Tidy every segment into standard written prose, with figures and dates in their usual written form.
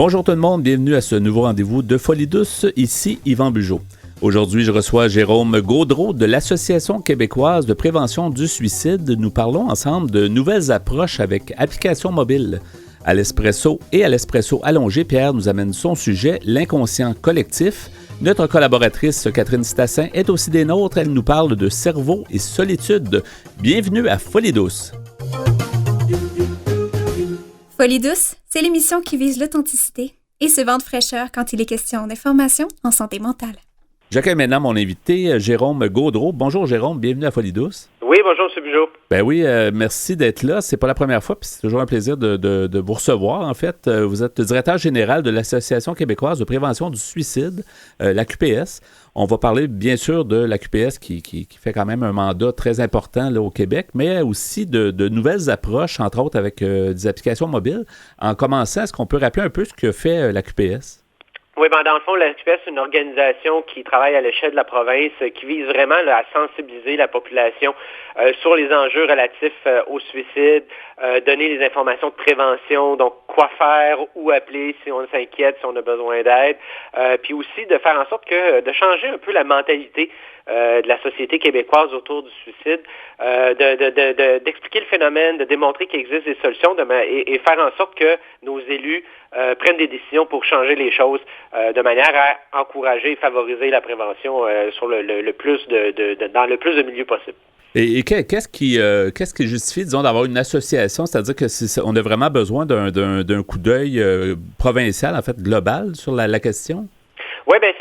Bonjour tout le monde, bienvenue à ce nouveau rendez-vous de Folie douce, ici Yvan Bugeaud. Aujourd'hui, je reçois Jérôme Gaudreault de l'Association québécoise de prévention du suicide. Nous parlons ensemble de nouvelles approches avec applications mobiles. À l'espresso et à l'espresso allongé, Pierre nous amène son sujet, l'inconscient collectif. Notre collaboratrice Catherine Stassin est aussi des nôtres. Elle nous parle de cerveau et solitude. Bienvenue à Folie douce. Folie douce, c'est l'émission qui vise l'authenticité et se vent de fraîcheur quand il est question d'information en santé mentale. J'accueille maintenant mon invité, Jérôme Gaudreault. Bonjour Jérôme, bienvenue à Folie douce. Oui, bonjour M. Bugeaud. Ben oui, merci d'être là. C'est pas la première fois, puis c'est toujours un plaisir de vous recevoir. En fait, vous êtes le directeur général de l'Association québécoise de prévention du suicide, la QPS. On va parler bien sûr de la QPS qui fait quand même un mandat très important là, au Québec, mais aussi de nouvelles approches, entre autres avec des applications mobiles. En commençant, est-ce qu'on peut rappeler un peu ce que fait la QPS? Oui, dans le fond, la QPS, c'est une organisation qui travaille à l'échelle de la province, qui vise vraiment là, à sensibiliser la population sur les enjeux relatifs au suicide, donner les informations de prévention, donc quoi faire, où appeler si on s'inquiète, si on a besoin d'aide, puis aussi de faire en sorte de changer un peu la mentalité de la société québécoise autour du suicide, d'expliquer le phénomène, de démontrer qu'il existe des solutions et faire en sorte que nos élus prennent des décisions pour changer les choses de manière à encourager et favoriser la prévention sur dans le plus de milieux possible. Et qu'est-ce qui justifie, disons, d'avoir une association? C'est-à-dire qu'on a vraiment besoin d'un coup d'œil provincial, en fait, global sur la question? Oui, bien,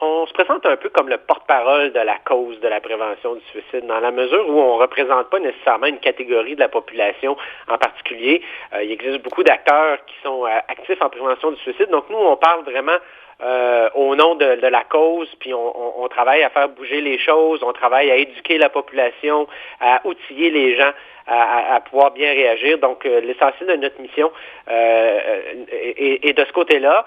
on se présente un peu comme le porte-parole de la cause de la prévention du suicide, dans la mesure où on ne représente pas nécessairement une catégorie de la population en particulier. Il existe beaucoup d'acteurs qui sont actifs en prévention du suicide, donc nous, on parle vraiment au nom de la cause, puis on travaille à faire bouger les choses, on travaille à éduquer la population, à outiller les gens à pouvoir bien réagir. Donc, l'essentiel de notre mission est de ce côté-là.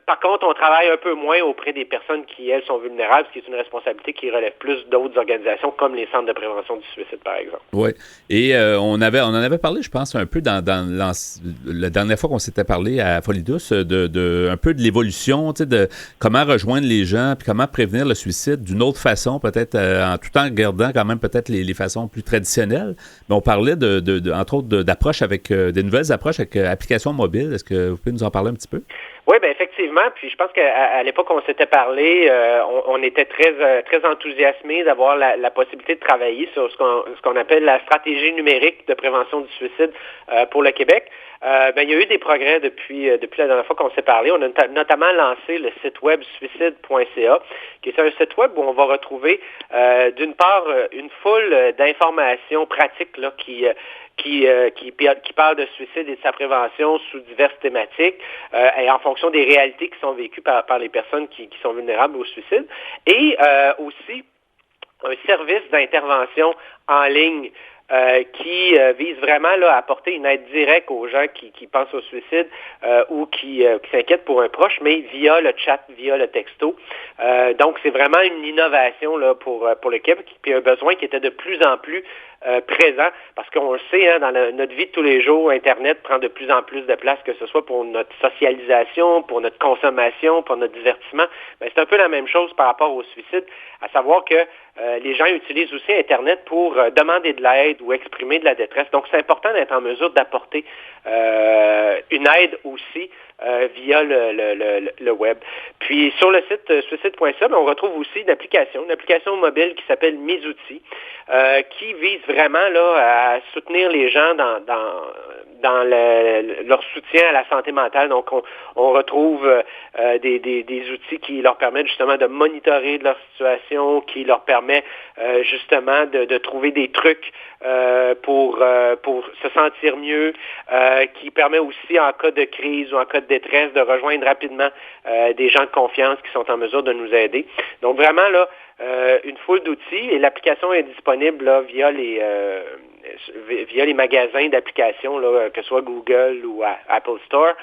Par contre, on travaille un peu moins auprès des personnes qui, elles, sont vulnérables, ce qui est une responsabilité qui relève plus d'autres organisations, comme les centres de prévention du suicide, par exemple. Oui. Et on en avait parlé, je pense, un peu dans la dernière fois qu'on s'était parlé à Folie douce, un peu de l'évolution, tu sais, de comment rejoindre les gens, puis comment prévenir le suicide d'une autre façon, peut-être en tout en gardant quand même peut-être les façons plus traditionnelles. Mais on parlait, entre autres, d'approches avec des nouvelles approches avec applications mobiles. Est-ce que vous pouvez nous en parler un petit peu? Oui, bien effectivement. Puis je pense qu'à l'époque, on s'était parlé, on était très enthousiasmés d'avoir la possibilité de travailler sur ce qu'on appelle la stratégie numérique de prévention du suicide pour le Québec. Il y a eu des progrès depuis la dernière fois qu'on s'est parlé. On a notamment lancé le site web suicide.ca, qui est un site web où on va retrouver d'une part une foule d'informations pratiques là, qui parle de suicide et de sa prévention sous diverses thématiques et en fonction des réalités qui sont vécues par les personnes qui sont vulnérables au suicide. Et aussi un service d'intervention en ligne qui vise vraiment là, à apporter une aide directe aux gens qui pensent au suicide ou qui s'inquiètent pour un proche, mais via le chat, via le texto. Donc, c'est vraiment une innovation là, pour le Québec, puis un besoin qui était de plus en plus présent, parce qu'on le sait, hein, dans notre vie de tous les jours, Internet prend de plus en plus de place, que ce soit pour notre socialisation, pour notre consommation, pour notre divertissement. Mais c'est un peu la même chose par rapport au suicide, à savoir que les gens utilisent aussi Internet pour demander de l'aide ou exprimer de la détresse. Donc, c'est important d'être en mesure d'apporter une aide aussi via le web. Puis, sur le site suicide.ca, on retrouve aussi une application mobile qui s'appelle Mes outils, qui vise vraiment là, à soutenir les gens dans leur soutien à la santé mentale. Donc, on retrouve des outils qui leur permettent justement de monitorer de leur situation, qui leur permet justement de trouver des trucs pour se sentir mieux, qui permet aussi en cas de crise ou en cas de détresse de rejoindre rapidement des gens de confiance qui sont en mesure de nous aider. Donc vraiment là, une foule d'outils et l'application est disponible là, via via les magasins d'applications, là, que ce soit Google ou Apple Store,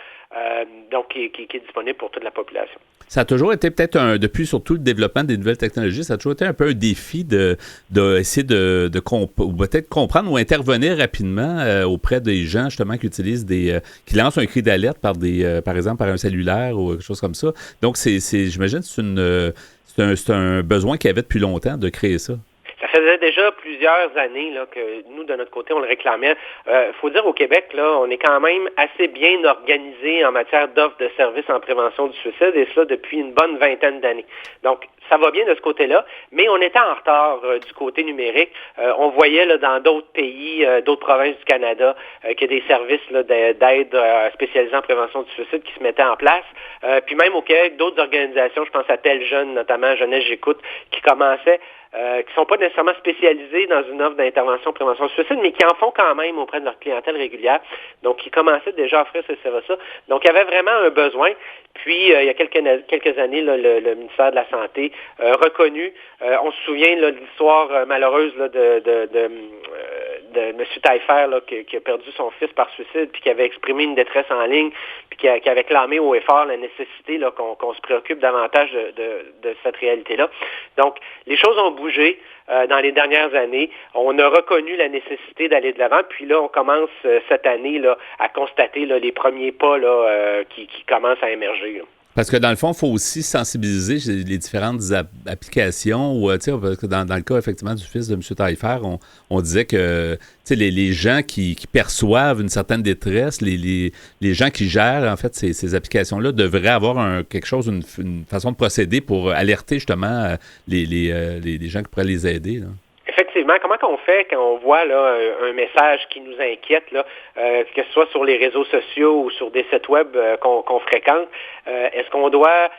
donc qui est disponible pour toute la population. Ça a toujours été peut-être depuis surtout le développement des nouvelles technologies, ça a toujours été un peu un défi d'essayer de ou peut-être comprendre ou intervenir rapidement auprès des gens justement qui utilisent qui lancent un cri d'alerte par exemple par un cellulaire ou quelque chose comme ça. Donc j'imagine c'est un besoin qu'il y avait depuis longtemps de créer ça. Ça faisait déjà plusieurs années là, que nous, de notre côté, on le réclamait. Faut dire au Québec, là, on est quand même assez bien organisé en matière d'offres de services en prévention du suicide, et cela depuis une bonne vingtaine d'années. Donc, ça va bien de ce côté-là, mais on était en retard du côté numérique. On voyait là, dans d'autres pays, d'autres provinces du Canada, qu'il y a des services là, d'aide spécialisés en prévention du suicide qui se mettaient en place. Puis même au Québec, d'autres organisations, je pense à Tel Jeune, notamment Jeunesse J'écoute, qui commençaient qui sont pas nécessairement spécialisés dans une offre d'intervention prévention du suicide, mais qui en font quand même auprès de leur clientèle régulière. Donc, qui commençaient déjà à offrir ce service-là. Donc, il y avait vraiment un besoin. Puis, il y a quelques années, là, le ministère de la Santé a reconnu, on se souvient là, de l'histoire malheureuse là, de M. Taillefer là, qui a perdu son fils par suicide, puis qui avait exprimé une détresse en ligne, puis qui avait clamé haut et fort la nécessité là, qu'on se préoccupe davantage de cette réalité-là. Donc, les choses ont bougé dans les dernières années. On a reconnu la nécessité d'aller de l'avant, puis là, on commence cette année là, à constater là, les premiers pas là, qui commencent à émerger. Là. Parce que dans le fond, il faut aussi sensibiliser les différentes applications. Ou, parce que dans le cas, effectivement, du fils de M. Taillefer, on disait que les gens qui perçoivent une certaine détresse, les gens qui gèrent, en fait, ces applications-là devraient avoir quelque chose, une façon de procéder pour alerter, justement, les gens qui pourraient les aider, là. Effectivement, comment qu'on fait quand on voit là un message qui nous inquiète, là, que ce soit sur les réseaux sociaux ou sur des sites web qu'on fréquente, est-ce qu'on doit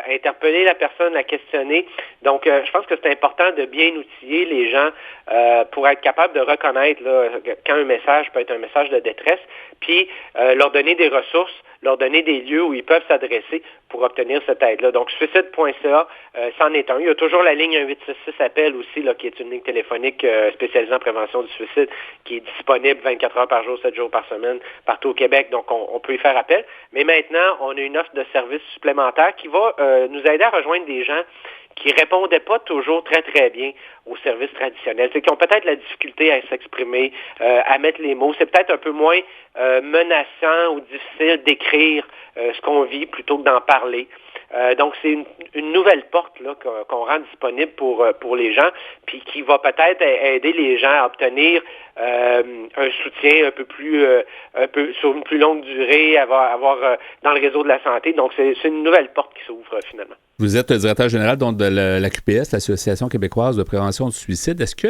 interpeller la personne, la questionner? Donc, je pense que c'est important de bien outiller les gens pour être capable de reconnaître là, quand un message peut être un message de détresse, puis leur donner des ressources, leur donner des lieux où ils peuvent s'adresser pour obtenir cette aide-là. Donc, suicide.ca, c'en est un. Il y a toujours la ligne 1866 appel aussi, là, qui est une ligne téléphonique spécialisée en prévention du suicide, qui est disponible 24 heures par jour, 7 jours par semaine, partout au Québec. Donc, on peut y faire appel. Mais maintenant, on a une offre de services supplémentaire qui va nous aider à rejoindre des gens qui répondaient pas toujours très, très bien aux services traditionnels. C'est qui ont peut-être la difficulté à s'exprimer, à mettre les mots. C'est peut-être un peu moins menaçant ou difficile d'écrire ce qu'on vit plutôt que d'en parler. Donc, c'est une nouvelle porte là, qu'on rend disponible pour les gens, puis qui va peut-être aider les gens à obtenir un soutien un peu sur une plus longue durée, avoir dans le réseau de la santé. Donc, c'est une nouvelle porte qui s'ouvre finalement. Vous êtes le directeur général donc, de la QPS, l'Association québécoise de prévention du suicide. Est-ce que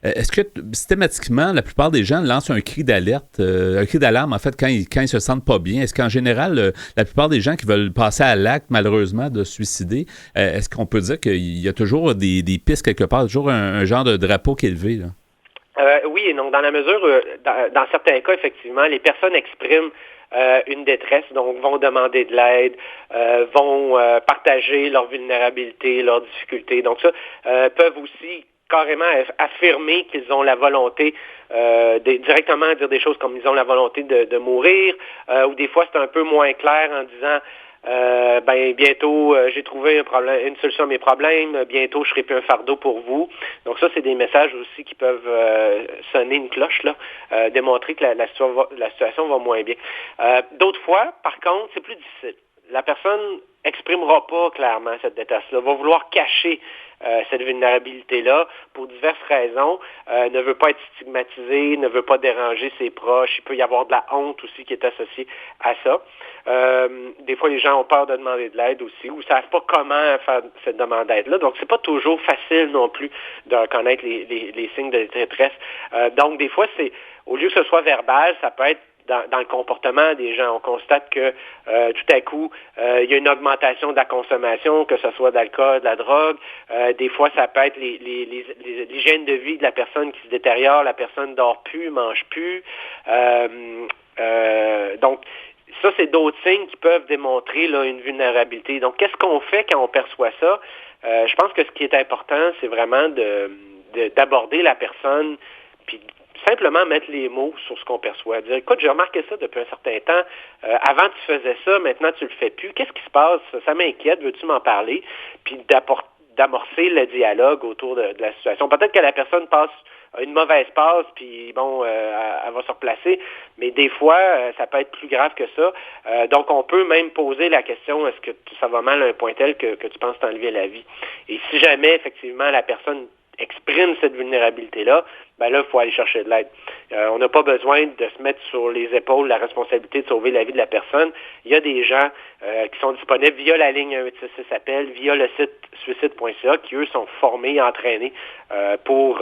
est-ce que systématiquement, la plupart des gens lancent un cri d'alerte, un cri d'alarme en fait quand ils se sentent pas bien? Est-ce qu'en général, la plupart des gens qui veulent passer à l'acte malheureusement de se suicider, est-ce qu'on peut dire qu'il y a toujours des pistes quelque part, toujours un genre de drapeau qui est levé là? Oui et non. Dans la mesure, dans certains cas, effectivement, les personnes expriment une détresse, donc vont demander de l'aide, vont partager leur vulnérabilité, leurs difficultés. Donc ça, peuvent aussi carrément affirmer qu'ils ont la volonté directement dire des choses comme ils ont la volonté de mourir, ou des fois c'est un peu moins clair en disant bientôt, j'ai trouvé une solution à mes problèmes. Bientôt, je serai plus un fardeau pour vous. Donc ça, c'est des messages aussi qui peuvent sonner une cloche, là, démontrer que la situation va moins bien. D'autres fois, par contre, c'est plus difficile. La personne exprimera pas clairement cette détresse-là, va vouloir cacher cette vulnérabilité-là pour diverses raisons, ne veut pas être stigmatisé, ne veut pas déranger ses proches, il peut y avoir de la honte aussi qui est associée à ça. Des fois, les gens ont peur de demander de l'aide aussi, ou ne savent pas comment faire cette demande d'aide-là. Donc, c'est pas toujours facile non plus de reconnaître les signes de détresse. Donc, des fois, au lieu que ce soit verbal, ça peut être dans le comportement des gens. On constate que tout à coup, il y a une augmentation de la consommation, que ce soit d'alcool, de la drogue. Des fois, ça peut être l'hygiène de vie de la personne qui se détériore, la personne dort plus, mange plus. Donc, ça, c'est d'autres signes qui peuvent démontrer là, une vulnérabilité. Donc, qu'est-ce qu'on fait quand on perçoit ça? Je pense que ce qui est important, c'est vraiment d'aborder la personne puis simplement mettre les mots sur ce qu'on perçoit. Dire, écoute, j'ai remarqué ça depuis un certain temps. Avant, tu faisais ça, maintenant, tu le fais plus. Qu'est-ce qui se passe? Ça m'inquiète. Veux-tu m'en parler? Puis d'amorcer le dialogue autour de la situation. Peut-être que la personne passe une mauvaise passe, puis bon, elle va se replacer, mais des fois, ça peut être plus grave que ça. Donc, on peut même poser la question, est-ce que ça va mal à un point tel que tu penses t'enlever la vie? Et si jamais, effectivement, la personne exprime cette vulnérabilité-là, ben là, il faut aller chercher de l'aide. On n'a pas besoin de se mettre sur les épaules la responsabilité de sauver la vie de la personne. Il y a des gens qui sont disponibles via la ligne 1866 appel, via le site suicide.ca, qui, eux, sont formés et entraînés pour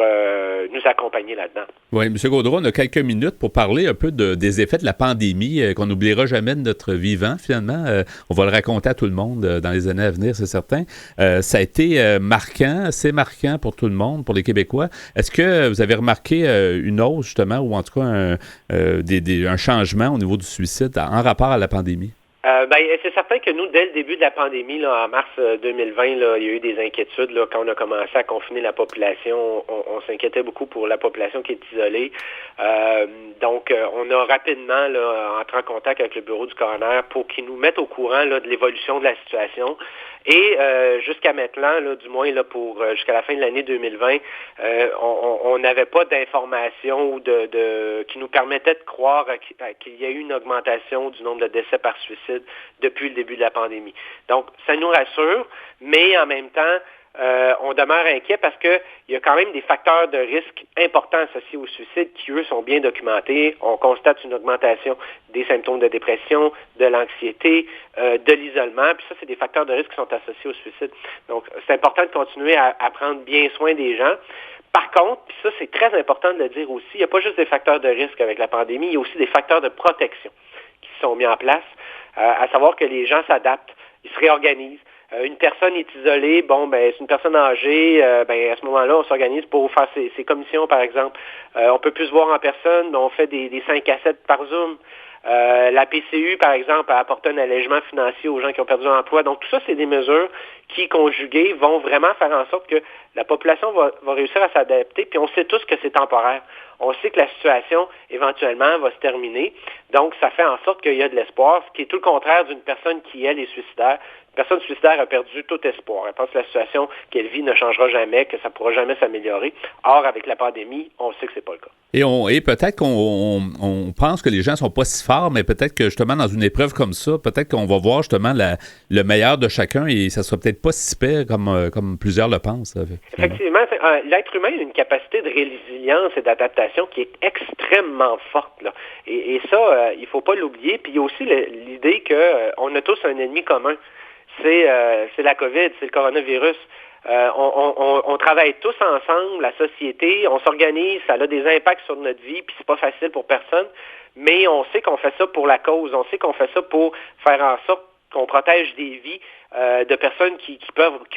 nous accompagner là-dedans. Oui, M. Gaudreau, on a quelques minutes pour parler un peu des effets de la pandémie qu'on n'oubliera jamais de notre vivant, finalement. On va le raconter à tout le monde dans les années à venir, c'est certain. Ça a été marquant, c'est marquant pour tout le monde, pour les Québécois. Est-ce que vous avez remarqué une hausse, justement, ou en tout cas un changement au niveau du suicide en rapport à la pandémie? C'est certain que nous, dès le début de la pandémie, là, en mars 2020, là, il y a eu des inquiétudes. Là, quand on a commencé à confiner la population, on s'inquiétait beaucoup pour la population qui est isolée. Donc, on a rapidement là, entré en contact avec le bureau du coroner pour qu'ils nous mettent au courant là, de l'évolution de la situation. Et jusqu'à maintenant, là, du moins là, pour jusqu'à la fin de l'année 2020, on n'avait pas d'informations qui nous permettaient de croire qu'il y a eu une augmentation du nombre de décès par suicide depuis le début de la pandémie. Donc, ça nous rassure, mais en même temps, on demeure inquiet parce qu'il y a quand même des facteurs de risque importants associés au suicide qui, eux, sont bien documentés. On constate une augmentation des symptômes de dépression, de l'anxiété, de l'isolement. Puis ça, c'est des facteurs de risque qui sont associés au suicide. Donc, c'est important de continuer à prendre bien soin des gens. Par contre, puis ça, c'est très important de le dire aussi, il n'y a pas juste des facteurs de risque avec la pandémie, il y a aussi des facteurs de protection qui sont mis en place, à savoir que les gens s'adaptent, ils se réorganisent. Une personne est isolée, c'est une personne âgée, à ce moment-là, on s'organise pour faire ses commissions, par exemple. On peut plus se voir en personne, mais on fait des 5 à 7 par Zoom. La PCU, par exemple, a apporté un allègement financier aux gens qui ont perdu l'emploi. Donc, tout ça, c'est des mesures qui, conjuguées, vont vraiment faire en sorte que la population va réussir à s'adapter. Puis, on sait tous que c'est temporaire. On sait que la situation, éventuellement, va se terminer. Donc, ça fait en sorte qu'il y a de l'espoir, ce qui est tout le contraire d'une personne qui, elle, est suicidaire. Une personne suicidaire a perdu tout espoir. Elle pense que la situation qu'elle vit ne changera jamais, que ça ne pourra jamais s'améliorer. Or, avec la pandémie, on sait que c'est pas le cas. Et peut-être qu'on pense que les gens sont pas si forts, mais peut-être que justement, dans une épreuve comme ça, peut-être qu'on va voir justement le meilleur de chacun et ça sera peut-être pas si pire comme plusieurs le pensent. Effectivement, l'être humain a une capacité de résilience et d'adaptation qui est extrêmement forte, là. Et ça, il faut pas l'oublier. Puis il y a aussi l'idée qu'on a tous un ennemi commun. C'est la COVID, c'est le coronavirus. On travaille tous ensemble, la société, on s'organise, ça a des impacts sur notre vie, puis c'est pas facile pour personne, mais on sait qu'on fait ça pour la cause, on sait qu'on fait ça pour faire en sorte qu'on protège des vies de personnes qui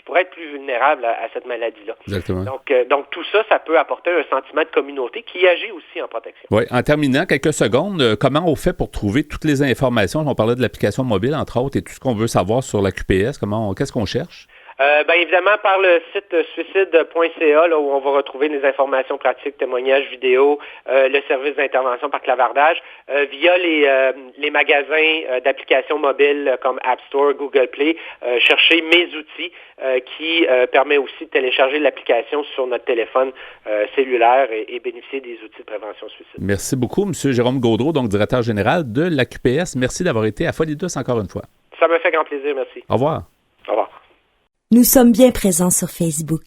pourraient être plus vulnérables à cette maladie-là. Exactement. Donc tout ça, ça peut apporter un sentiment de communauté qui agit aussi en protection. Oui, en terminant, quelques secondes, comment on fait pour trouver toutes les informations? On parlait de l'application mobile, entre autres, et tout ce qu'on veut savoir sur la QPS. Qu'est-ce qu'on cherche? Évidemment, par le site suicide.ca, là, où on va retrouver les informations pratiques, témoignages vidéo, le service d'intervention par clavardage, via les magasins d'applications mobiles comme App Store, Google Play, chercher Mes outils, qui permet aussi de télécharger l'application sur notre téléphone cellulaire et bénéficier des outils de prévention suicide. Merci beaucoup, M. Jérôme Gaudreau, donc directeur général de la QPS. Merci d'avoir été à Folie Douce encore une fois. Ça me fait grand plaisir, merci. Au revoir. Au revoir. Nous sommes bien présents sur Facebook.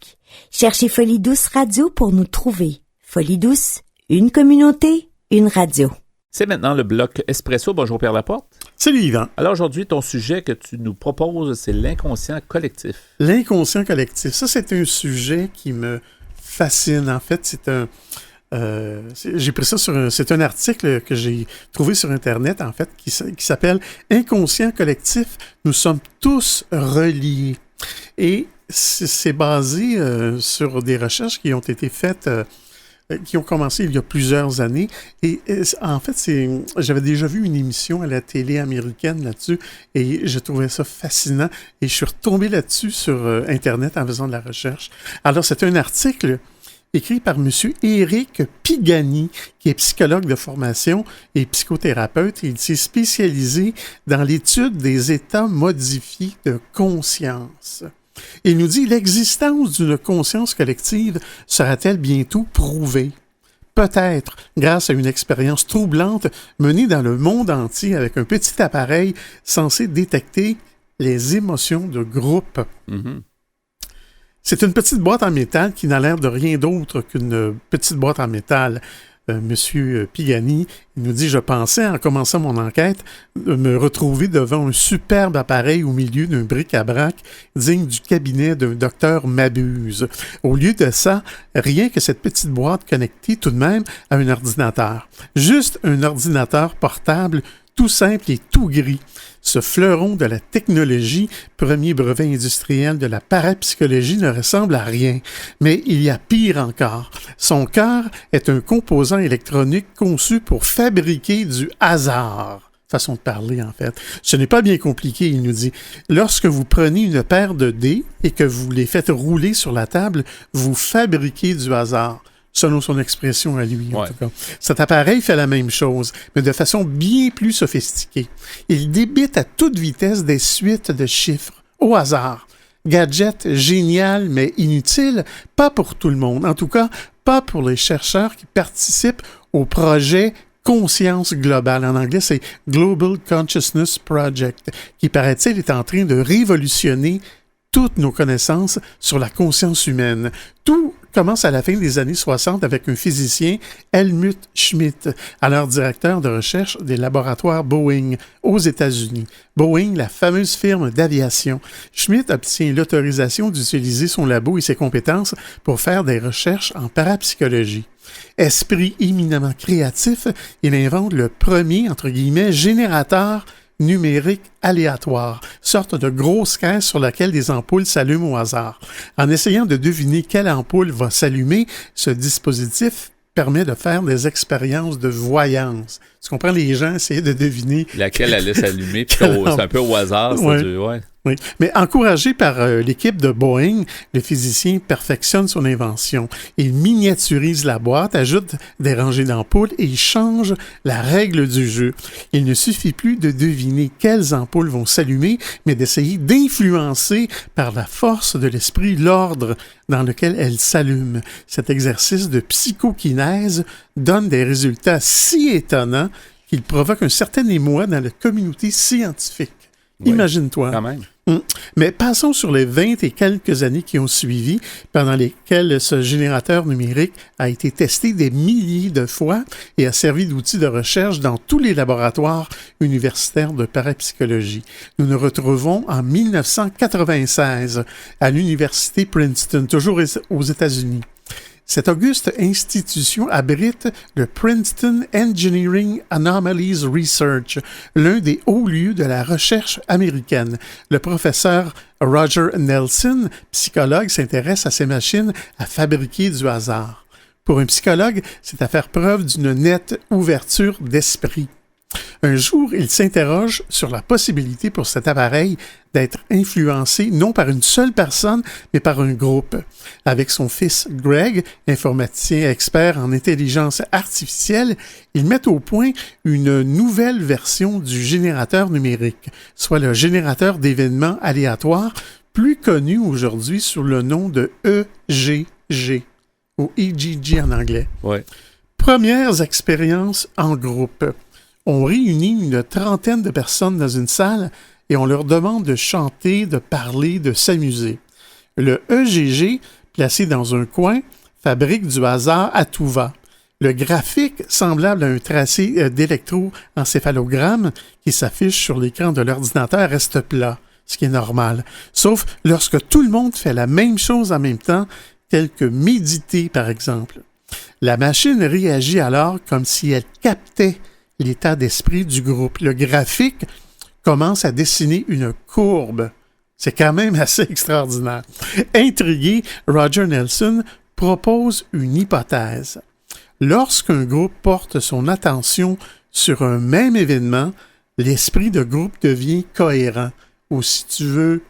Cherchez Folie Douce Radio pour nous trouver. Folie Douce, une communauté, une radio. C'est maintenant le bloc Espresso. Bonjour Pierre Laporte. Salut Yvan. Alors aujourd'hui, ton sujet que tu nous proposes, c'est l'inconscient collectif. L'inconscient collectif, ça c'est un sujet qui me fascine. En fait, j'ai pris ça c'est un article que j'ai trouvé sur Internet, en fait, qui s'appelle « Inconscient collectif, nous sommes tous reliés ». Et c'est basé sur des recherches qui ont été faites, qui ont commencé il y a plusieurs années. Et en fait, j'avais déjà vu une émission à la télé américaine là-dessus et je trouvais ça fascinant. Et je suis retombé là-dessus sur Internet en faisant de la recherche. Alors, c'est un article écrit par M. Éric Pigani, qui est psychologue de formation et psychothérapeute. Il s'est spécialisé dans l'étude des états modifiés de conscience. Il nous dit « L'existence d'une conscience collective sera-t-elle bientôt prouvée? Peut-être grâce à une expérience troublante menée dans le monde entier avec un petit appareil censé détecter les émotions de groupe. Mm-hmm. » C'est une petite boîte en métal qui n'a l'air de rien d'autre qu'une petite boîte en métal. Monsieur Pigani, il nous dit « Je pensais, en commençant mon enquête, me retrouver devant un superbe appareil au milieu d'un bric-à-brac digne du cabinet d'un docteur Mabuse. Au lieu de ça, rien que cette petite boîte connectée tout de même à un ordinateur. Juste un ordinateur portable tout simple et tout gris. Ce fleuron de la technologie, premier brevet industriel de la parapsychologie, ne ressemble à rien. Mais il y a pire encore. Son cœur est un composant électronique conçu pour fabriquer du hasard. Façon de parler, en fait. Ce n'est pas bien compliqué, il nous dit. Lorsque vous prenez une paire de dés et que vous les faites rouler sur la table, vous fabriquez du hasard. Selon son expression à lui, en tout cas. Cet appareil fait la même chose, mais de façon bien plus sophistiquée. Il débite à toute vitesse des suites de chiffres, au hasard. Gadget génial, mais inutile, pas pour tout le monde. En tout cas, pas pour les chercheurs qui participent au projet Conscience globale. En anglais, c'est Global Consciousness Project, qui, paraît-il, est en train de révolutionner toutes nos connaissances sur la conscience humaine. Tout commence à la fin des années 60 avec un physicien, Helmut Schmidt, alors directeur de recherche des laboratoires Boeing aux États-Unis. Boeing, la fameuse firme d'aviation. Schmidt obtient l'autorisation d'utiliser son labo et ses compétences pour faire des recherches en parapsychologie. Esprit éminemment créatif, il invente le premier, entre guillemets, générateur numérique aléatoire, sorte de grosse caisse sur laquelle des ampoules s'allument au hasard. En essayant de deviner quelle ampoule va s'allumer, ce dispositif permet de faire des expériences de voyance. Tu comprends, les gens essayaient de deviner laquelle allait s'allumer, puis c'est un peu au hasard. Oui. Mais encouragé par l'équipe de Boeing, le physicien perfectionne son invention. Il miniaturise la boîte, ajoute des rangées d'ampoules et il change la règle du jeu. Il ne suffit plus de deviner quelles ampoules vont s'allumer, mais d'essayer d'influencer par la force de l'esprit l'ordre dans lequel elles s'allument. Cet exercice de psychokinèse donne des résultats si étonnants qu'il provoque un certain émoi dans la communauté scientifique. Oui, imagine-toi. Quand même. Mais passons sur les 20 et quelques années qui ont suivi, pendant lesquelles ce générateur numérique a été testé des milliers de fois et a servi d'outil de recherche dans tous les laboratoires universitaires de parapsychologie. Nous nous retrouvons en 1996 à l'université Princeton, toujours aux États-Unis. Cette auguste institution abrite le Princeton Engineering Anomalies Research, l'un des hauts lieux de la recherche américaine. Le professeur Roger Nelson, psychologue, s'intéresse à ces machines à fabriquer du hasard. Pour un psychologue, c'est à faire preuve d'une nette ouverture d'esprit. Un jour, il s'interroge sur la possibilité pour cet appareil d'être influencé non par une seule personne, mais par un groupe. Avec son fils Greg, informaticien expert en intelligence artificielle, ils mettent au point une nouvelle version du générateur numérique, soit le générateur d'événements aléatoires, plus connu aujourd'hui sous le nom de EGG, ou EGG en anglais. Ouais. Premières expériences en groupe. On réunit une trentaine de personnes dans une salle et on leur demande de chanter, de parler, de s'amuser. Le EGG, placé dans un coin, fabrique du hasard à tout va. Le graphique, semblable à un tracé d'électroencéphalogramme qui s'affiche sur l'écran de l'ordinateur, reste plat, ce qui est normal. Sauf lorsque tout le monde fait la même chose en même temps, tel que méditer par exemple. La machine réagit alors comme si elle captait l'état d'esprit du groupe. Le graphique commence à dessiner une courbe. C'est quand même assez extraordinaire. Intrigué, Roger Nelson propose une hypothèse. Lorsqu'un groupe porte son attention sur un même événement, l'esprit de groupe devient cohérent, ou si tu veux,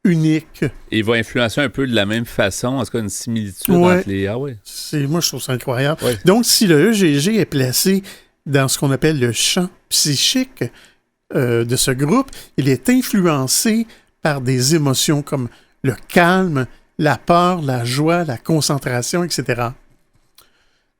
unique. Et il va influencer un peu de la même façon, en tout cas une similitude Ouais. entre les... Ah oui. Moi, je trouve ça incroyable. Ouais. Donc, si le EGG est placé dans ce qu'on appelle le champ psychique de ce groupe, il est influencé par des émotions comme le calme, la peur, la joie, la concentration, etc.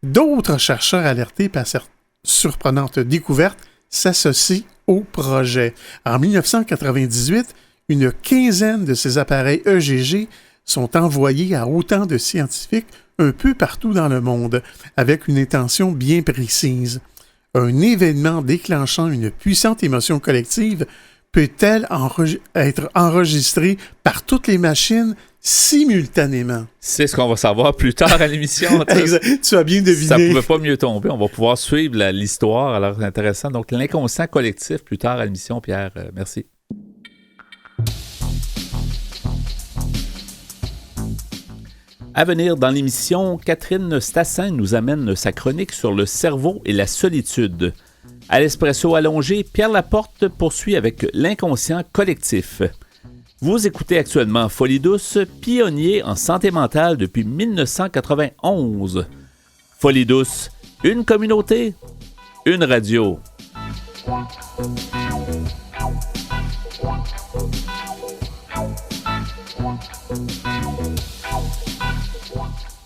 D'autres chercheurs alertés par cette surprenante découverte s'associent au projet. En 1998, une quinzaine de ces appareils EGG sont envoyés à autant de scientifiques un peu partout dans le monde, avec une intention bien précise. Un événement déclenchant une puissante émotion collective peut-elle être enregistrée par toutes les machines simultanément? C'est ce qu'on va savoir plus tard à l'émission. Tu as bien deviné. Ça ne pouvait pas mieux tomber. On va pouvoir suivre l'histoire. Alors, c'est intéressant. Donc, l'inconscient collectif plus tard à l'émission, Pierre. Merci. À venir dans l'émission, Catherine Stassin nous amène sa chronique sur le cerveau et la solitude. À l'Espresso allongé, Pierre Laporte poursuit avec l'inconscient collectif. Vous écoutez actuellement Folie douce, pionnier en santé mentale depuis 1991. Folie douce, une communauté, une radio.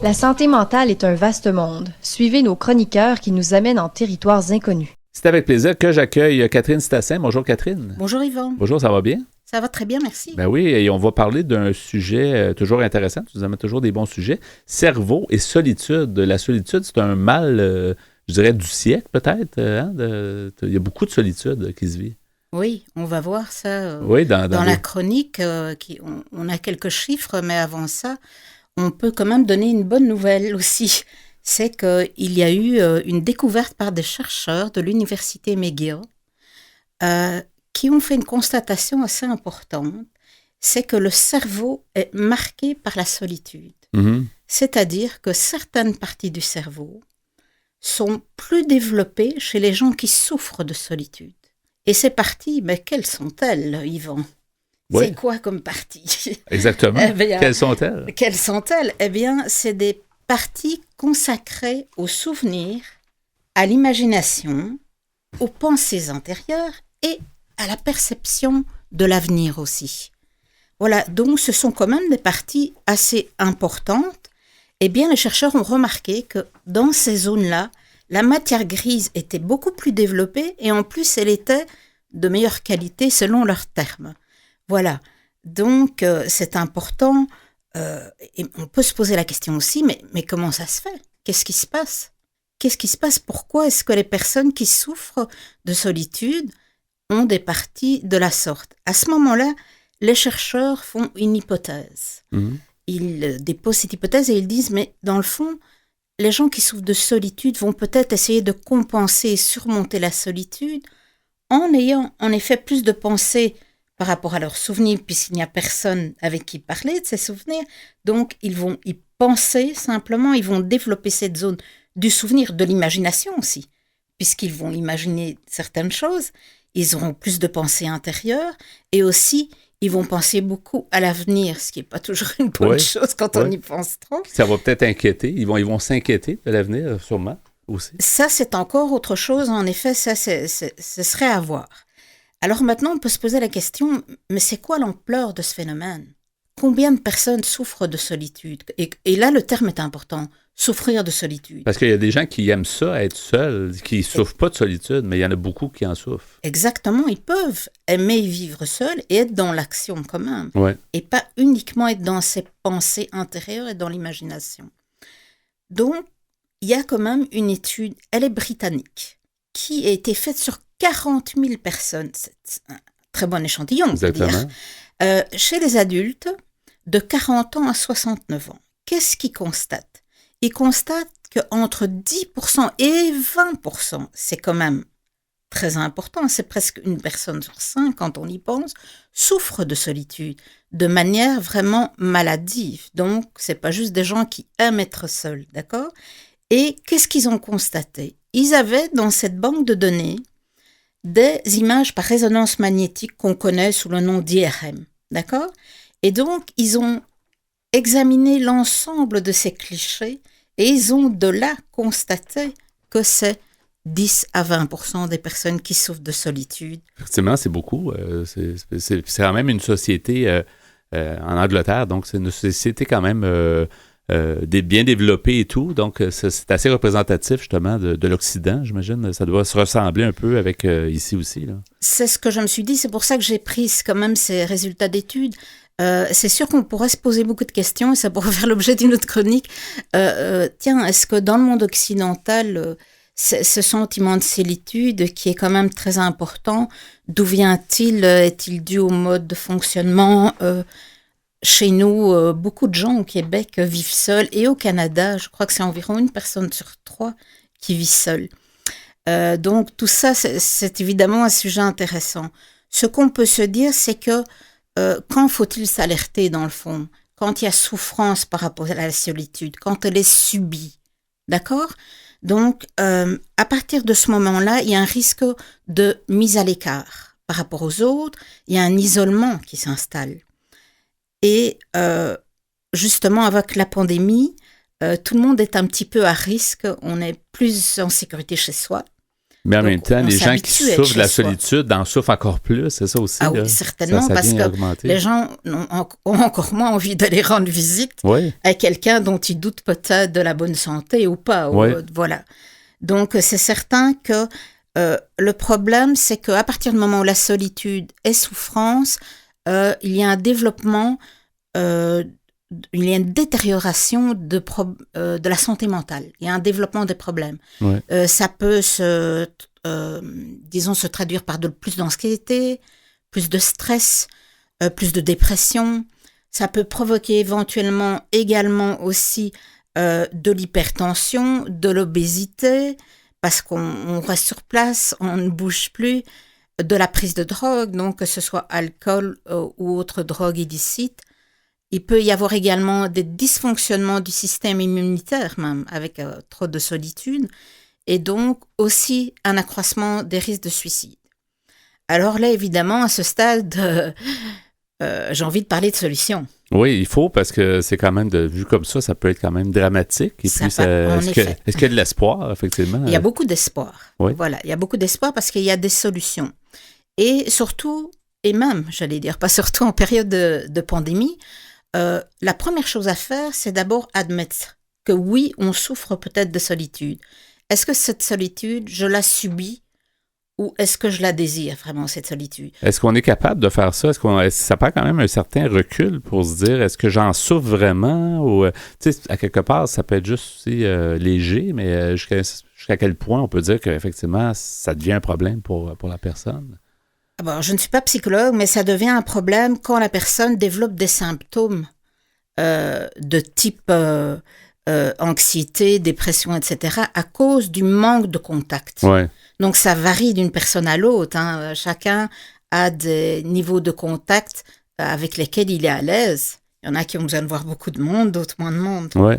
La santé mentale est un vaste monde. Suivez nos chroniqueurs qui nous amènent en territoires inconnus. C'est avec plaisir que j'accueille Catherine Stassin. Bonjour Catherine. Bonjour Yvan. Bonjour, ça va bien? Ça va très bien, merci. Ben oui, et on va parler d'un sujet toujours intéressant. Tu nous amènes toujours des bons sujets. Cerveau et solitude. La solitude, c'est un mal, je dirais, du siècle peut-être. Il y a beaucoup de solitude qui se vit. Oui, on va voir ça oui, dans la chronique. On a quelques chiffres, mais avant ça, on peut quand même donner une bonne nouvelle aussi. C'est qu'il y a eu une découverte par des chercheurs de l'université McGill qui ont fait une constatation assez importante. C'est que le cerveau est marqué par la solitude. Mm-hmm. C'est-à-dire que certaines parties du cerveau sont plus développées chez les gens qui souffrent de solitude. Et ces parties, mais quelles sont-elles, Yvan? Oui. C'est quoi comme parties? Exactement. Eh bien, quelles sont-elles? Quelles sont-elles? Eh bien, c'est des parties consacrées aux souvenirs, à l'imagination, aux pensées intérieures et à la perception de l'avenir aussi. Voilà, donc ce sont quand même des parties assez importantes. Eh bien, les chercheurs ont remarqué que dans ces zones-là, la matière grise était beaucoup plus développée et en plus, elle était de meilleure qualité selon leurs termes. Voilà, donc c'est important. Et on peut se poser la question aussi, mais comment ça se fait? Qu'est-ce qui se passe? Qu'est-ce qui se passe? Pourquoi est-ce que les personnes qui souffrent de solitude ont des parties de la sorte? À ce moment-là, les chercheurs font une hypothèse. Mm-hmm. Ils déposent cette hypothèse et ils disent, mais dans le fond, les gens qui souffrent de solitude vont peut-être essayer de compenser et surmonter la solitude en ayant en effet plus de pensées par rapport à leurs souvenirs, puisqu'il n'y a personne avec qui parler de ces souvenirs. Donc, ils vont y penser simplement, ils vont développer cette zone du souvenir, de l'imagination aussi, puisqu'ils vont imaginer certaines choses, ils auront plus de pensées intérieures, et aussi, ils vont penser beaucoup à l'avenir, ce qui n'est pas toujours une bonne chose quand on y pense trop. Ça va peut-être inquiéter, ils vont s'inquiéter de l'avenir, sûrement, aussi. Ça, c'est encore autre chose, en effet, ça, ce serait à voir. Alors maintenant, on peut se poser la question, mais c'est quoi l'ampleur de ce phénomène? Combien de personnes souffrent de solitude? Et là, le terme est important, souffrir de solitude. Parce qu'il y a des gens qui aiment ça, être seuls, qui ne souffrent pas de solitude, mais il y en a beaucoup qui en souffrent. Exactement, ils peuvent aimer vivre seuls et être dans l'action quand même. Ouais. Et pas uniquement être dans ses pensées intérieures et dans l'imagination. Donc, il y a quand même une étude, elle est britannique, qui a été faite sur 40 000 personnes. C'est un très bon échantillon, on peut dire. Chez les adultes de 40 ans à 69 ans. Qu'est-ce qu'ils constatent? Ils constatent qu'entre 10% et 20%, c'est quand même très important, c'est presque une personne sur 5 quand on y pense, souffre de solitude de manière vraiment maladive. Donc, c'est pas juste des gens qui aiment être seuls, d'accord? Et qu'est-ce qu'ils ont constaté? Ils avaient dans cette banque de données des images par résonance magnétique qu'on connaît sous le nom d'IRM, d'accord? Et donc, ils ont examiné l'ensemble de ces clichés et ils ont de là constaté que c'est 10 à 20% des personnes qui souffrent de solitude. Effectivement, c'est beaucoup. C'est quand même une société en Angleterre, donc c'est une société quand même bien développée et tout. Donc, c'est assez représentatif justement de l'Occident, j'imagine. Ça doit se ressembler un peu avec ici aussi, là. C'est ce que je me suis dit. C'est pour ça que j'ai pris quand même ces résultats d'études. C'est sûr qu'on pourrait se poser beaucoup de questions et ça pourrait faire l'objet d'une autre chronique. Tiens, est-ce que dans le monde occidental, ce sentiment de solitude qui est quand même très important, d'où vient-il? Est-il dû au mode de fonctionnement? Chez nous, beaucoup de gens au Québec vivent seuls et au Canada, je crois que c'est environ 1 personne sur 3 qui vit seule. Donc tout ça, c'est évidemment un sujet intéressant. Ce qu'on peut se dire, c'est que quand faut-il s'alerter dans le fond? Quand il y a souffrance par rapport à la solitude, quand elle est subie, d'accord? Donc, à partir de ce moment-là, il y a un risque de mise à l'écart par rapport aux autres, il y a un isolement qui s'installe. Et justement, avec la pandémie, tout le monde est un petit peu à risque, on est plus en sécurité chez soi. Mais en Donc, même temps, les gens qui souffrent de la soi. solitude en souffrent encore plus, c'est ça aussi. Ah là. oui, certainement, ça parce vient que augmenter. les gens ont encore moins envie d'aller rendre visite Oui, à quelqu'un dont ils doutent peut-être de la bonne santé ou pas. Oui. Voilà. Donc, c'est certain que le problème, c'est qu'à partir du moment où la solitude est souffrance, il y a un développement, il y a une détérioration de la santé mentale. Il y a un développement des problèmes. oui. Ça peut se traduire par plus d'anxiété, plus de stress, plus de dépression. Ça peut provoquer éventuellement également aussi de l'hypertension, de l'obésité, parce qu'on reste sur place, on ne bouge plus, de la prise de drogue, donc que ce soit alcool ou autre drogue illicite. Il peut y avoir également des dysfonctionnements du système immunitaire, même, avec trop de solitude, et donc aussi un accroissement des risques de suicide. Alors là, évidemment, à ce stade, j'ai envie de parler de solutions. Oui, il faut, parce que c'est quand même, vu comme ça peut être quand même dramatique. Et puis, est-ce qu'il y a de l'espoir, effectivement? Il y a beaucoup d'espoir. Oui. Voilà, il y a beaucoup d'espoir parce qu'il y a des solutions. Et surtout, et même, j'allais dire, pas surtout en période de pandémie, la première chose à faire, c'est d'abord admettre que oui, on souffre peut-être de solitude. Est-ce que cette solitude, je la subis ou est-ce que je la désire vraiment, cette solitude? Est-ce qu'on est capable de faire ça? Est-ce que ça prend quand même un certain recul pour se dire, est-ce que j'en souffre vraiment? Ou, tu sais, à quelque part, ça peut être juste aussi léger, mais jusqu'à quel point on peut dire qu'effectivement, ça devient un problème pour la personne? Bon, je ne suis pas psychologue, mais ça devient un problème quand la personne développe des symptômes de type anxiété, dépression, etc., à cause du manque de contact. Ouais. Donc, ça varie d'une personne à l'autre. Hein. Chacun a des niveaux de contact avec lesquels il est à l'aise. Il y en a qui ont besoin de voir beaucoup de monde, d'autres moins de monde. Ouais.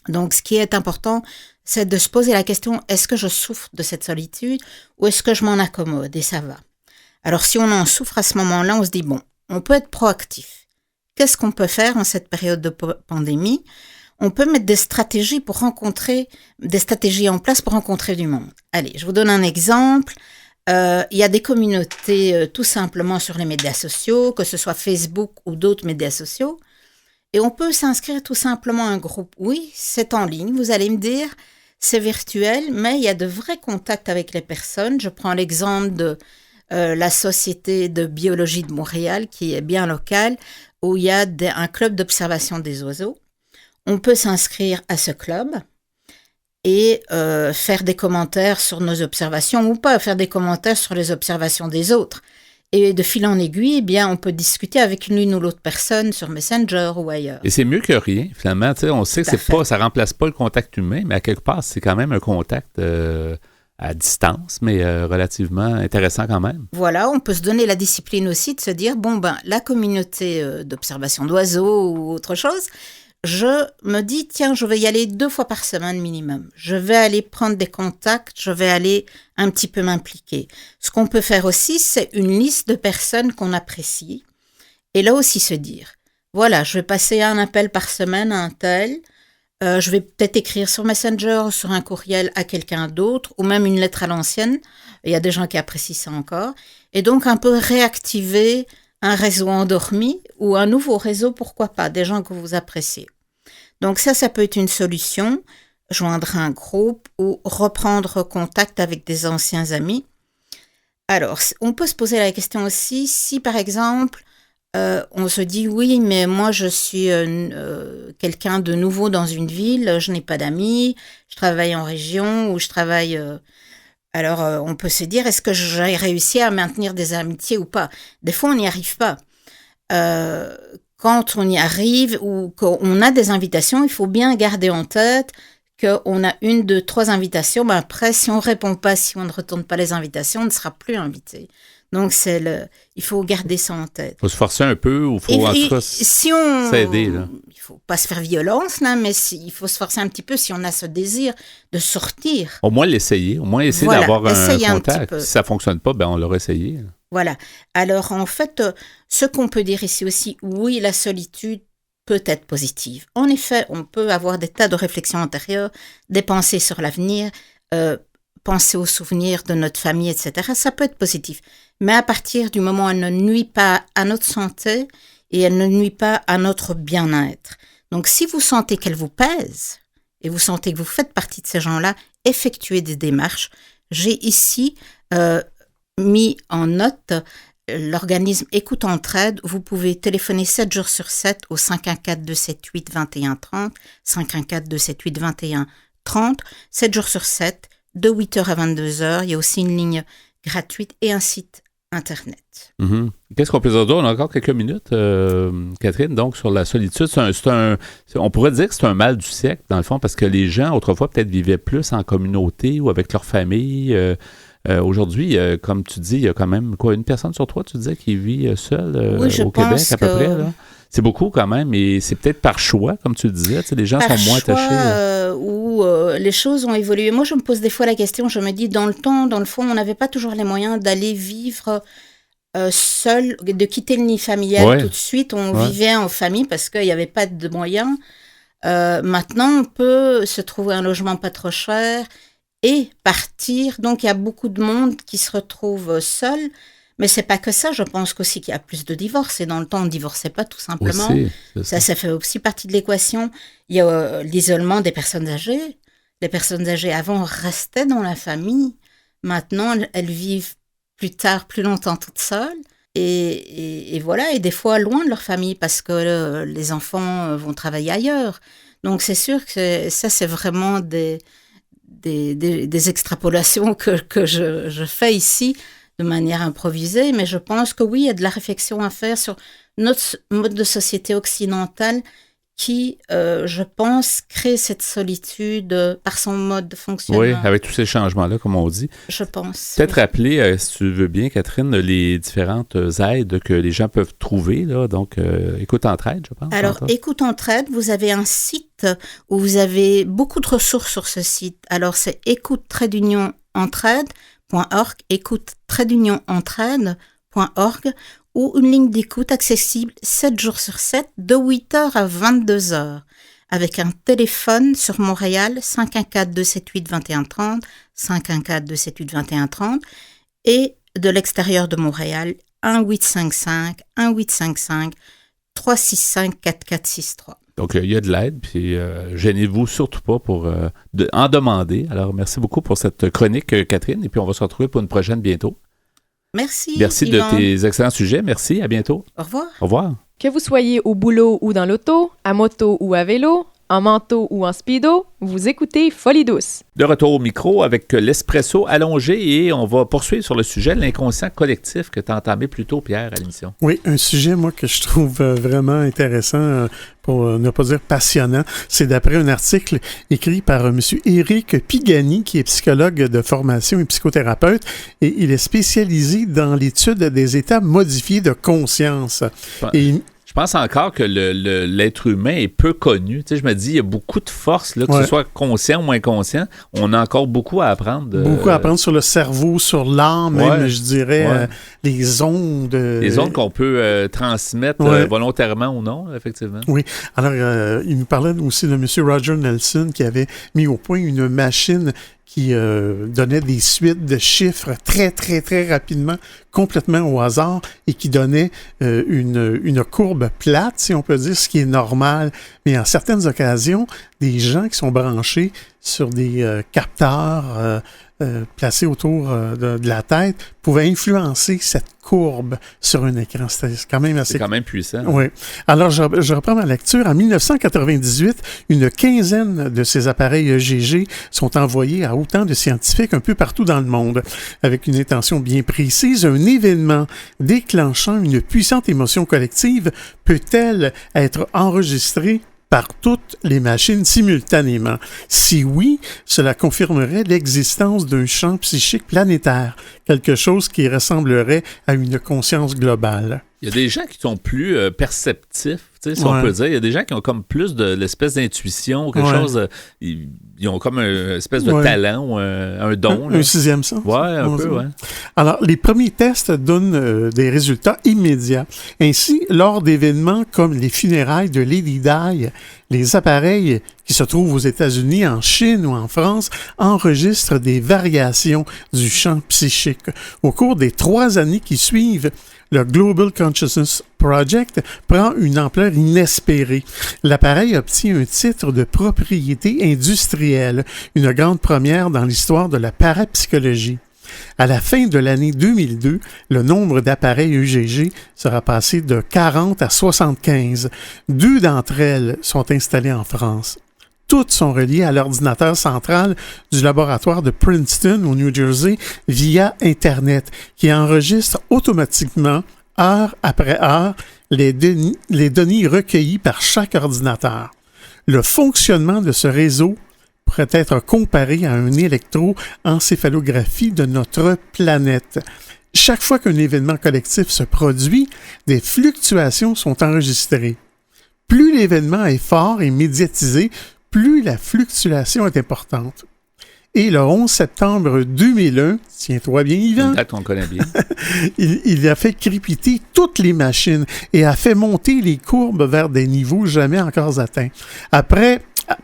Donc, ce qui est important, c'est de se poser la question, est-ce que je souffre de cette solitude ou est-ce que je m'en accommode et ça va? Alors, si on en souffre à ce moment-là, on se dit, bon, on peut être proactif. Qu'est-ce qu'on peut faire en cette période de pandémie? On peut mettre des stratégies en place pour rencontrer du monde. Allez, je vous donne un exemple. Il y a des communautés tout simplement sur les médias sociaux, que ce soit Facebook ou d'autres médias sociaux. Et on peut s'inscrire tout simplement à un groupe. Oui, c'est en ligne, vous allez me dire, c'est virtuel, mais il y a de vrais contacts avec les personnes. Je prends l'exemple de la Société de biologie de Montréal, qui est bien locale, où il y a un club d'observation des oiseaux. On peut s'inscrire à ce club et faire des commentaires sur nos observations ou pas, faire des commentaires sur les observations des autres. Et de fil en aiguille, eh bien, on peut discuter avec l'une ou l'autre personne sur Messenger ou ailleurs. Et c'est mieux que rien, finalement. Tu sais, on sait que ça remplace pas le contact humain, mais à quelque part, c'est quand même un contact à distance, mais relativement intéressant quand même. Voilà, on peut se donner la discipline aussi de se dire, la communauté d'observation d'oiseaux ou autre chose, je me dis, tiens, je vais y aller 2 fois par semaine minimum. Je vais aller prendre des contacts, je vais aller un petit peu m'impliquer. Ce qu'on peut faire aussi, c'est une liste de personnes qu'on apprécie Et là aussi se dire, voilà, je vais passer un appel par semaine à un tel, je vais peut-être écrire sur Messenger ou sur un courriel à quelqu'un d'autre, ou même une lettre à l'ancienne. Il y a des gens qui apprécient ça encore. Et donc, un peu réactiver un réseau endormi ou un nouveau réseau, pourquoi pas, des gens que vous appréciez. Donc ça peut être une solution, joindre un groupe ou reprendre contact avec des anciens amis. Alors, on peut se poser la question aussi, si par exemple, on se dit, oui, mais moi je suis quelqu'un de nouveau dans une ville, je n'ai pas d'amis, je travaille en région ou je travaille... Alors, on peut se dire, est-ce que j'ai réussi à maintenir des amitiés ou pas? Des fois, on n'y arrive pas. Quand on y arrive ou qu'on a des invitations, il faut bien garder en tête qu'on a 1, 2, 3 invitations. Mais après, si on ne répond pas, si on ne retourne pas les invitations, on ne sera plus invité. Donc, il faut garder ça en tête. Il faut se forcer un peu ou il faut en tout cas s'aider. Il ne faut pas se faire violence, là, mais il faut se forcer un petit peu si on a ce désir de sortir. Au moins l'essayer, au moins essayer d'avoir un contact. Si ça ne fonctionne pas, on l'aura essayé. Voilà. Alors, en fait, ce qu'on peut dire ici aussi, oui, la solitude peut être positive. En effet, on peut avoir des tas de réflexions intérieures, des pensées sur l'avenir, penser aux souvenirs de notre famille, etc. Ça peut être positif. Mais à partir du moment où elle ne nuit pas à notre santé et elle ne nuit pas à notre bien-être. Donc, si vous sentez qu'elle vous pèse et vous sentez que vous faites partie de ces gens-là, effectuez des démarches. J'ai ici mis en note l'organisme Écoute Entraide. Vous pouvez téléphoner 7 jours sur 7 au 514-278-2130, 514-278-2130, 7 jours sur 7, de 8h à 22h. Il y a aussi une ligne gratuite et un site Internet. Mm-hmm. Qu'est-ce qu'on peut dire d'autre? On a encore quelques minutes, Catherine, donc sur la solitude. On pourrait dire que c'est un mal du siècle, dans le fond, parce que les gens, autrefois, peut-être vivaient plus en communauté ou avec leur famille. Aujourd'hui, comme tu dis, il y a quand même une personne sur 3, tu disais, qui vit seule au Québec, à peu près. Là. C'est beaucoup quand même, et c'est peut-être par choix, comme tu disais. Les gens sont moins attachés. Où les choses ont évolué. Moi, je me pose des fois la question, je me dis, dans le temps, dans le fond, on n'avait pas toujours les moyens d'aller vivre seul, de quitter le nid familial tout de suite. On vivait en famille parce qu'il n'y avait pas de moyens. Maintenant, on peut se trouver un logement pas trop cher et partir. Donc, il y a beaucoup de monde qui se retrouve seul. Mais c'est pas que ça, je pense qu'aussi qu'il y a plus de divorces. Et dans le temps, on ne divorçait pas tout simplement. Ça fait aussi partie de l'équation. Il y a l'isolement des personnes âgées. Les personnes âgées, avant, restaient dans la famille. Maintenant, elles vivent plus tard, plus longtemps toutes seules. Et voilà, et des fois loin de leur famille parce que les enfants vont travailler ailleurs. Donc, c'est sûr que ça, c'est vraiment des extrapolations que je fais ici de manière improvisée, mais je pense que oui, il y a de la réflexion à faire sur notre mode de société occidentale qui, je pense, crée cette solitude par son mode de fonctionnement. Oui, avec tous ces changements-là, comme on dit. Je pense. Peut-être rappeler, si tu veux bien, Catherine, les différentes aides que les gens peuvent trouver. Là, donc, Écoute Entraide, je pense. Alors, Écoute Entraide, vous avez un site où vous avez beaucoup de ressources sur ce site. Alors, c'est écoute-entraide.org, écoute-entraide.org, ou une ligne d'écoute accessible 7 jours sur 7, de 8h à 22h, avec un téléphone sur Montréal, 514-278-2130, 514-278-2130, et de l'extérieur de Montréal, 1-855-365-4463. Donc, il y a de l'aide, puis gênez-vous surtout pas pour en demander. Alors, merci beaucoup pour cette chronique, Catherine, et puis on va se retrouver pour une prochaine bientôt. Merci. Merci Yvan. De tes excellents sujets. Merci. À bientôt. Au revoir. Au revoir. Que vous soyez au boulot ou dans l'auto, à moto ou à vélo, en manteau ou en speedo, vous écoutez Folie douce. De retour au micro avec l'Espresso allongé et on va poursuivre sur le sujet de l'inconscient collectif que tu as entamé plus tôt, Pierre, à l'émission. Oui, un sujet, moi, que je trouve vraiment intéressant, pour ne pas dire passionnant. C'est d'après un article écrit par M. Éric Pigani, qui est psychologue de formation et psychothérapeute, et il est spécialisé dans l'étude des états modifiés de conscience. Et Je pense encore que l'être humain est peu connu. Tu sais, je me dis, il y a beaucoup de force, là, que ce soit conscient ou inconscient. On a encore beaucoup à apprendre. Beaucoup à apprendre sur le cerveau, sur l'âme, même, je dirais, les ondes. Les ondes qu'on peut transmettre volontairement ou non, effectivement. Oui. Alors, il nous parlait aussi de M. Roger Nelson qui avait mis au point une machine qui donnait des suites de chiffres très, très, très rapidement, complètement au hasard, et qui donnait une courbe plate, si on peut dire, ce qui est normal. Mais en certaines occasions, des gens qui sont branchés sur des capteurs placés autour de la tête pouvaient influencer cette courbe sur un écran. C'est quand même assez... C'est quand même puissant. Oui. Alors, je reprends ma lecture. En 1998, une quinzaine de ces appareils EGG sont envoyés à autant de scientifiques un peu partout dans le monde, avec une intention bien précise. Un événement déclenchant une puissante émotion collective peut-elle être enregistrée par toutes les machines simultanément? Si oui, cela confirmerait l'existence d'un champ psychique planétaire, quelque chose qui ressemblerait à une conscience globale. Il y a des gens qui sont plus perceptifs, tu sais, si on peut dire. Il y a des gens qui ont comme plus de l'espèce d'intuition, quelque chose... Ils ont comme une espèce de talent ou un don. Un sixième sens. Oui, un peu, oui. Alors, les premiers tests donnent des résultats immédiats. Ainsi, lors d'événements comme les funérailles de Lady Di, les appareils qui se trouvent aux États-Unis, en Chine ou en France enregistrent des variations du champ psychique. Au cours des 3 années qui suivent, le Global Consciousness Project prend une ampleur inespérée. L'appareil obtient un titre de propriété industrielle, une grande première dans l'histoire de la parapsychologie. À la fin de l'année 2002, le nombre d'appareils EGG sera passé de 40 à 75. 2 d'entre elles sont installées en France. Toutes sont reliées à l'ordinateur central du laboratoire de Princeton, au New Jersey, via Internet, qui enregistre automatiquement, heure après heure, les données recueillies par chaque ordinateur. Le fonctionnement de ce réseau pourrait être comparé à un électroencéphalographie de notre planète. Chaque fois qu'un événement collectif se produit, des fluctuations sont enregistrées. Plus l'événement est fort et médiatisé, plus la fluctuation est importante. Et le 11 septembre 2001, tiens-toi bien, Yvan, une date qu'on connaît bien. il a fait crépiter toutes les machines et a fait monter les courbes vers des niveaux jamais encore atteints.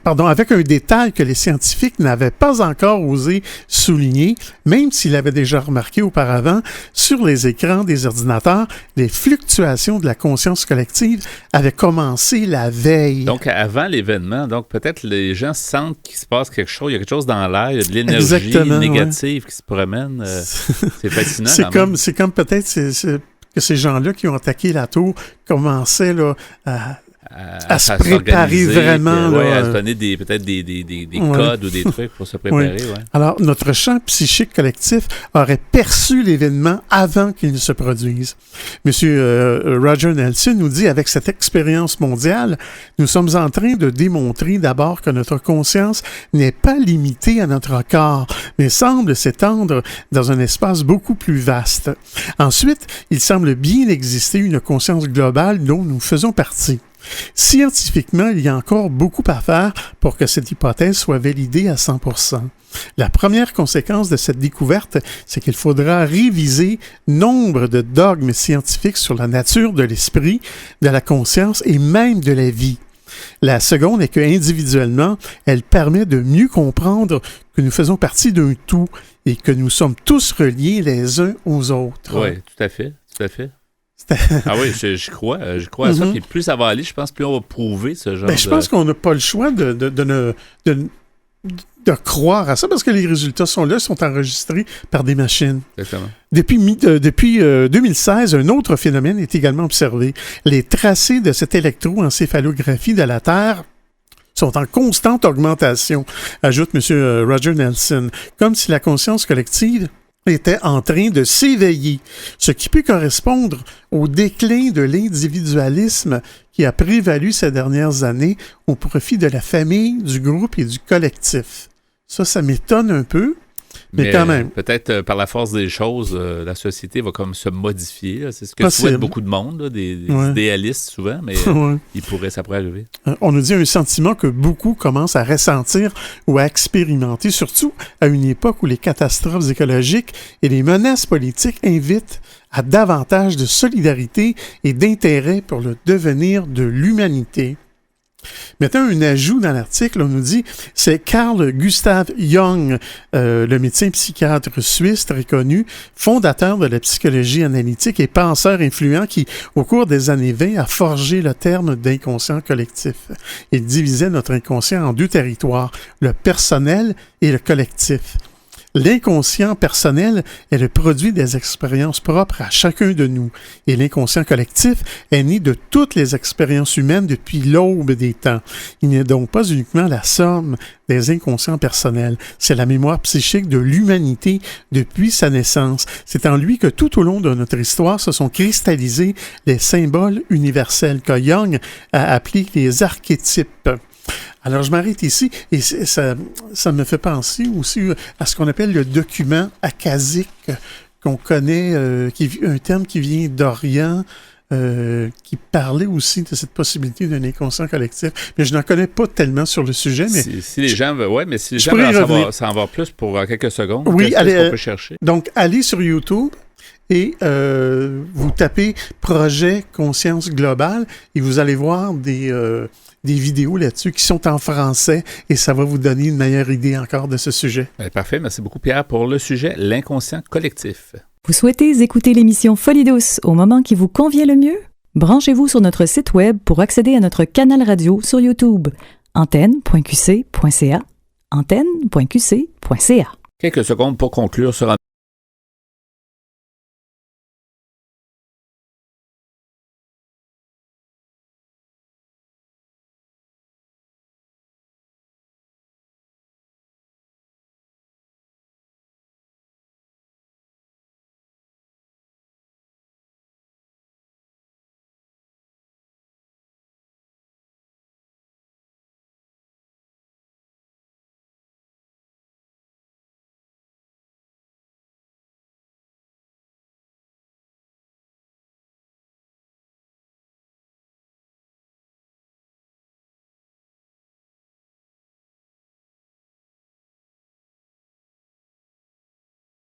Avec un détail que les scientifiques n'avaient pas encore osé souligner, même s'ils l'avaient déjà remarqué auparavant, sur les écrans des ordinateurs, les fluctuations de la conscience collective avaient commencé la veille. Donc, avant l'événement, peut-être les gens sentent qu'il se passe quelque chose, il y a quelque chose dans l'air, il y a de l'énergie négative qui se promène. C'est fascinant. C'est comme peut-être que ces gens-là qui ont attaqué la tour commençaient là, à se préparer vraiment. À se donner peut-être des codes ou des trucs pour se préparer. Oui. Alors, notre champ psychique collectif aurait perçu l'événement avant qu'il ne se produise. Monsieur Roger Nelson nous dit, avec cette expérience mondiale, nous sommes en train de démontrer d'abord que notre conscience n'est pas limitée à notre corps, mais semble s'étendre dans un espace beaucoup plus vaste. Ensuite, il semble bien exister une conscience globale dont nous faisons partie. Scientifiquement, il y a encore beaucoup à faire pour que cette hypothèse soit validée à 100%. La première conséquence de cette découverte, c'est qu'il faudra réviser nombre de dogmes scientifiques sur la nature de l'esprit, de la conscience et même de la vie. La seconde est qu'individuellement, elle permet de mieux comprendre que nous faisons partie d'un tout et que nous sommes tous reliés les uns aux autres. Oui, tout à fait. Ah oui, je crois à ça. Puis plus ça va aller, je pense, plus on va prouver ce genre je pense qu'on n'a pas le choix de croire à ça parce que les résultats sont là, sont enregistrés par des machines. Exactement. Depuis 2016, un autre phénomène est également observé. Les tracés de cette électroencéphalographie de la Terre sont en constante augmentation, ajoute M. Roger Nelson, comme si la conscience collective était en train de s'éveiller, ce qui peut correspondre au déclin de l'individualisme qui a prévalu ces dernières années au profit de la famille, du groupe et du collectif. Ça m'étonne un peu, Mais quand même. Peut-être par la force des choses, la société va comme se modifier. Là. C'est ce que Possible. souhaitent beaucoup de monde, là, des idéalistes souvent, mais ça pourrait arriver. On nous dit un sentiment que beaucoup commencent à ressentir ou à expérimenter, surtout à une époque où les catastrophes écologiques et les menaces politiques invitent à davantage de solidarité et d'intérêt pour le devenir de l'humanité. Maintenant, un ajout dans l'article, on nous dit, c'est Carl Gustav Jung, le médecin psychiatre suisse très connu, fondateur de la psychologie analytique et penseur influent qui, au cours des années 20, a forgé le terme d'inconscient collectif. Il divisait notre inconscient en 2 territoires, le personnel et le collectif. L'inconscient personnel est le produit des expériences propres à chacun de nous, et l'inconscient collectif est né de toutes les expériences humaines depuis l'aube des temps. Il n'est donc pas uniquement la somme des inconscients personnels, c'est la mémoire psychique de l'humanité depuis sa naissance. C'est en lui que tout au long de notre histoire se sont cristallisés les symboles universels que Jung a appelés les archétypes. Alors, je m'arrête ici et ça me fait penser aussi à ce qu'on appelle le document akasique qu'on connaît, un terme qui vient d'Orient, qui parlait aussi de cette possibilité d'un inconscient collectif. Mais je n'en connais pas tellement sur le sujet. Mais si les gens veulent en savoir plus pour quelques secondes, oui, qu'est-ce qu'on peut chercher? Donc, allez sur YouTube et vous tapez « Projet Conscience Globale » et vous allez voir des vidéos là-dessus qui sont en français et ça va vous donner une meilleure idée encore de ce sujet. Parfait. Merci beaucoup, Pierre, pour le sujet, l'inconscient collectif. Vous souhaitez écouter l'émission Folie douce au moment qui vous convient le mieux? Branchez-vous sur notre site web pour accéder à notre canal radio sur YouTube. Antenne.qc.ca. Antenne.qc.ca. Quelques secondes pour conclure sur